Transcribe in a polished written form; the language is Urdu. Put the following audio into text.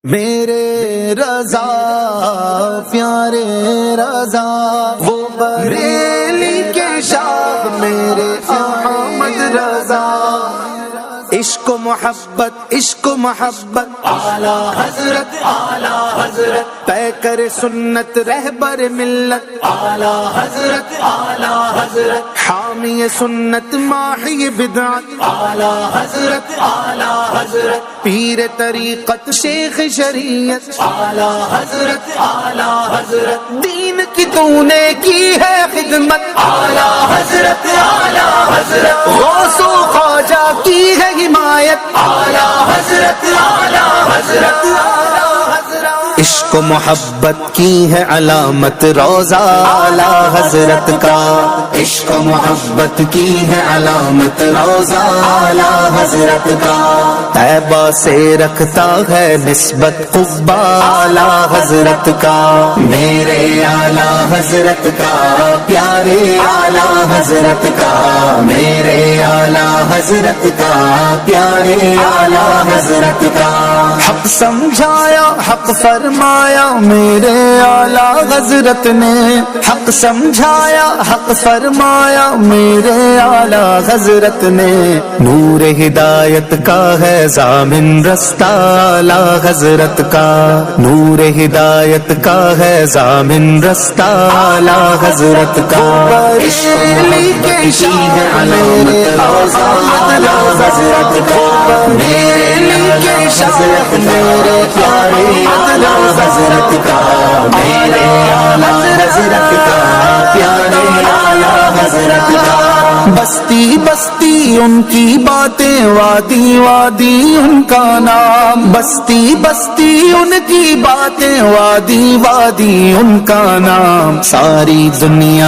میرے رضا پیارے رضا وہ بریلی کے شاہ میرے احمد رضا عشق و محبت اعلی حضرت طے کر سنت رہبر ملت اعلی حضرت حامی سنت ماحی بدعت اعلی حضرت پیر طریقت شیخ شریعت اعلی حضرت دین کی تو نے کی ہے خدمت اعلی حضرت غوث و خواجہ کی ہے حمایت اعلی حضرت عشق و محبت کی ہے علامت روضہ اعلی حضرت کا عشق و محبت کی ہے علامت روضہ اعلی حضرت کا طیبہ سے رکھتا ہے نسبت قبہ اعلی حضرت کا میرے اعلی حضرت کا پیارے اعلی حضرت کا میرے اعلی حضرت کا پیارے اعلی حضرت کا حق سمجھایا حق فرمایا میرے اعلی حضرت نے حق سمجھایا حق فرمایا میرے اعلی حضرت نے نور ہدایت کا ہے ضامن رستہ اعلی حضرت کا نور ہدایت کا ہے ضامن رستہ اعلی حضرت کا بریلی کے شاہ میرے اعلی حضرت کا بریلی کے شاہ میرے پیارے اعلی حضرت کا میرے اعلی حضرت کا پیارے اعلی حضرت کا بستی بستی ان کی باتیں وادی وادی ان کا نام بستی بستی ان کی باتیں وادی وادی ان کا نام ساری دنیا